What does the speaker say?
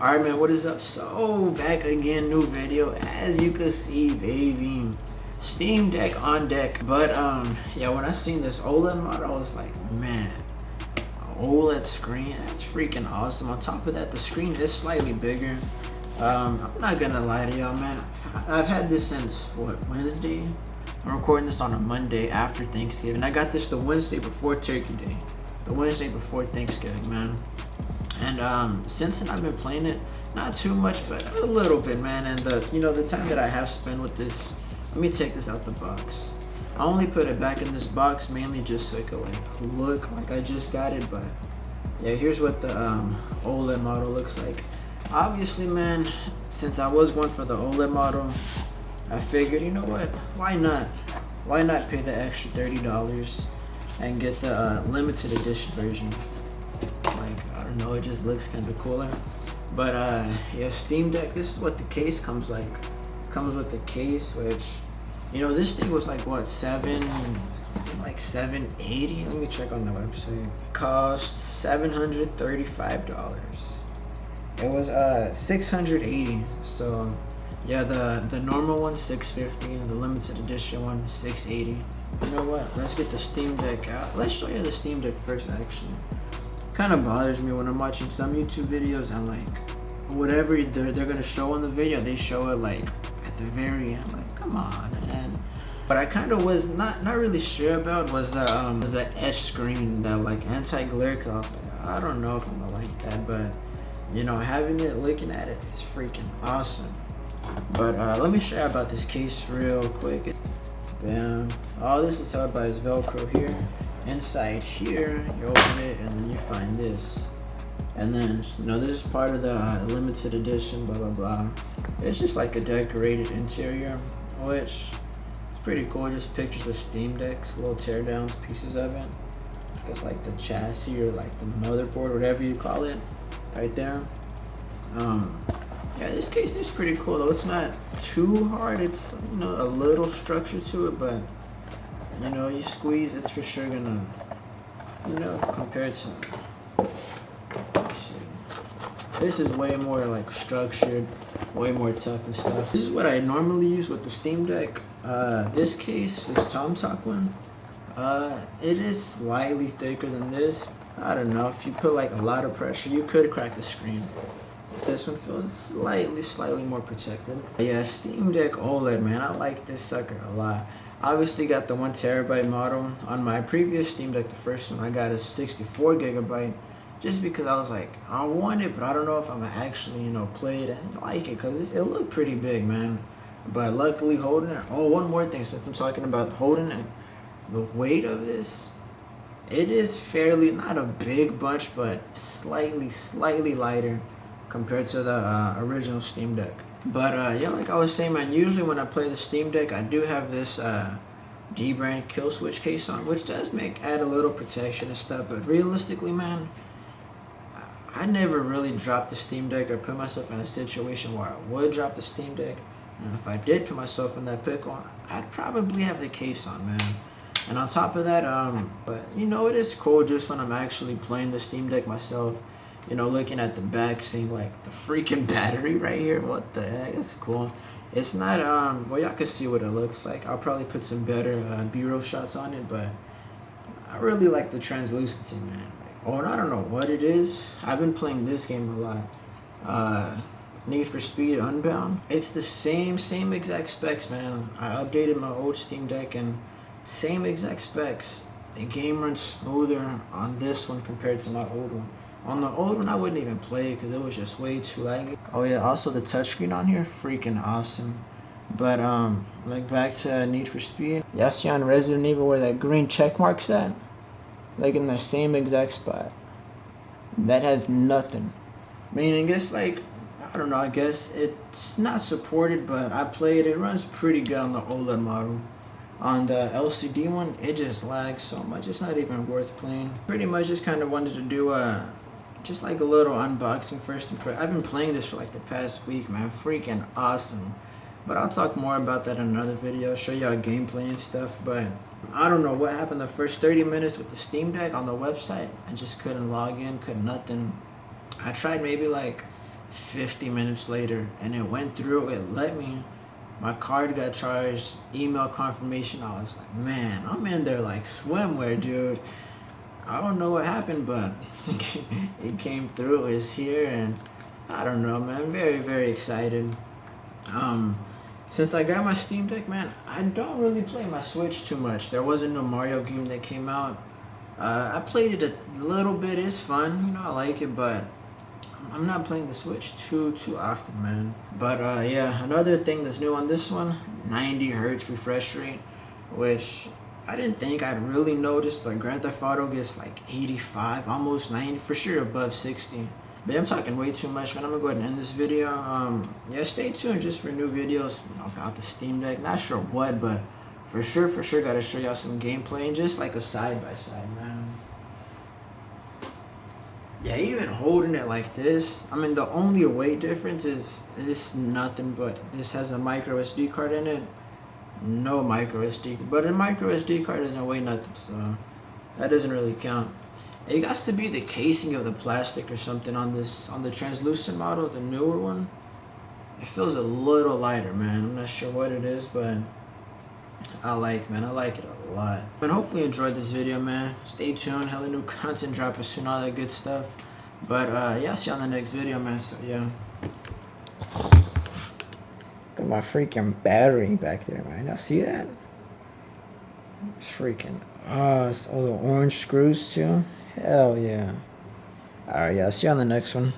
Alright man, what is up? So back again, new video. As you can see, baby, Steam Deck on deck. But yeah, when I seen this OLED model, I was like, man, OLED screen, that's freaking awesome. On top of that, the screen is slightly bigger. I'm not gonna lie to y'all, man. I've had this since what, Wednesday? I'm recording this on a Monday after Thanksgiving. I got this the Wednesday before Turkey Day, the Wednesday before Thanksgiving, man. And since then I've been playing it, not too much, but a little bit, man. And the time that I have spent with this, let me take this out the box. I only put it back in this box mainly just so it could like look like I just got it. But yeah, here's what the OLED model looks like. Obviously, man, since I was going for the OLED model, I figured, you know what? Why not? Why not pay the extra $30 and get the limited edition version? I don't know, it just looks kind of cooler. But yeah, Steam Deck, this is what the case comes like. Comes with the case, which, you know, this thing was like what, $780. Let me check on the website. Cost $735. It was $680. So yeah, the normal one $650 and the limited edition one $680. You know what, let's get the Steam Deck out. Let's show you the Steam Deck first, actually. Kind of bothers me when I'm watching some YouTube videos and like whatever they're gonna show in the video, they show it like at the very end. Like, come on, man. But I kind of was not really sure about was the edge screen, that like anti-glare, cause I was like, I don't know if I'm gonna like that. But you know, having it, looking at it, it's freaking awesome. But let me show you about this case real quick. Bam. All this is held by his Velcro here. Inside here, you open it and then you find this. And then, you know, this is part of the limited edition, blah, blah, blah. It's just like a decorated interior, which is pretty cool. Just pictures of Steam Decks, little teardowns, pieces of it. It's like the chassis or like the motherboard, whatever you call it, right there. Yeah, this case is pretty cool though. It's not too hard. It's, you know, a little structure to it, but you know, you squeeze, it's for sure gonna, you know, compared to, let me see. This is way more like structured, way more tough and stuff. This is what I normally use with the Steam Deck. This case, this Tom Talk one, it is slightly thicker than this. I don't know, if you put like a lot of pressure, you could crack the screen. This one feels slightly more protected. Yeah, Steam Deck OLED, man, I like this sucker a lot. Obviously got the 1TB model. On my previous Steam Deck, the first one, I got a 64GB just because I was like, I want it, but I don't know if I'm gonna actually, you know, play it and like it, because it looked pretty big, man. But luckily holding it, oh, one more thing, since I'm talking about holding it, the weight of this, it is fairly, not a big bunch, but slightly lighter compared to the original Steam Deck. But yeah, like I was saying, man, usually when I play the Steam Deck, I do have this D-brand kill switch case on, which does add a little protection and stuff. But realistically, man, I never really dropped the Steam Deck or put myself in a situation where I would drop the Steam Deck. And if I did put myself in that pickle, I'd probably have the case on, man. And on top of that, but you know, it is cool just when I'm actually playing the Steam Deck myself. You know, looking at the back, seeing like the freaking battery right here. What the heck? It's cool. It's not, well, y'all can see what it looks like. I'll probably put some better B-roll shots on it, but I really like the translucency, man. Like, oh, and I don't know what it is. I've been playing this game a lot. Need for Speed Unbound. It's the same exact specs, man. I updated my old Steam Deck and same exact specs. The game runs smoother on this one compared to my old one. On the old one, I wouldn't even play it because it was just way too laggy. Oh yeah, also the touchscreen on here, freaking awesome. But like back to Need for Speed. Y'all see on Resident Evil where that green check mark's at? Like in the same exact spot. That has nothing. Meaning it's like, I don't know, I guess it's not supported, but I played it. It runs pretty good on the OLED model. On the LCD one, it just lags so much, it's not even worth playing. Pretty much just kind of wanted to do just like a little unboxing first impression. I've been playing this for like the past week, man. Freaking awesome. But I'll talk more about that in another video, show y'all gameplay and stuff. But I don't know what happened the first 30 minutes with the Steam Deck on the website. I just couldn't log in, couldn't nothing. I tried maybe like 50 minutes later, and it went through. It let me. My card got charged, email confirmation. I was like, man, I'm in there like swimwear, dude. I don't know what happened, but it came through. It's here, and I don't know, man. Very, very excited. Um, since I got my Steam Deck, man, I don't really play my Switch too much. There wasn't no Mario game that came out. I played it a little bit. It's fun, you know. I like it, but I'm not playing the Switch too often, man. But yeah, another thing that's new on this one, 90 hertz refresh rate, which I didn't think I'd really notice, but Grand Theft Auto gets like 85, almost 90, for sure above 60. But yeah, I'm talking way too much, man. I'm gonna go ahead and end this video. Yeah, stay tuned just for new videos, you know, about the Steam Deck. Not sure what, but for sure, gotta show y'all some gameplay and just like a side by side, man. Yeah, even holding it like this, I mean, the only weight difference is this nothing, but this has a micro SD card in it. No micro SD, but a micro SD card doesn't weigh nothing, so that doesn't really count. It has to be the casing of the plastic or something on the translucent model, the newer one. It feels a little lighter, man. I'm not sure what it is, but I like it a lot. And hopefully you enjoyed this video, man. Stay tuned, hella new content dropping soon, all that good stuff. But yeah, I'll see you on the next video, man. So yeah. Got my freaking battery back there, man. Y'all see that? It's freaking it's all the orange screws too. Hell yeah. Alright, yeah, I'll see you on the next one.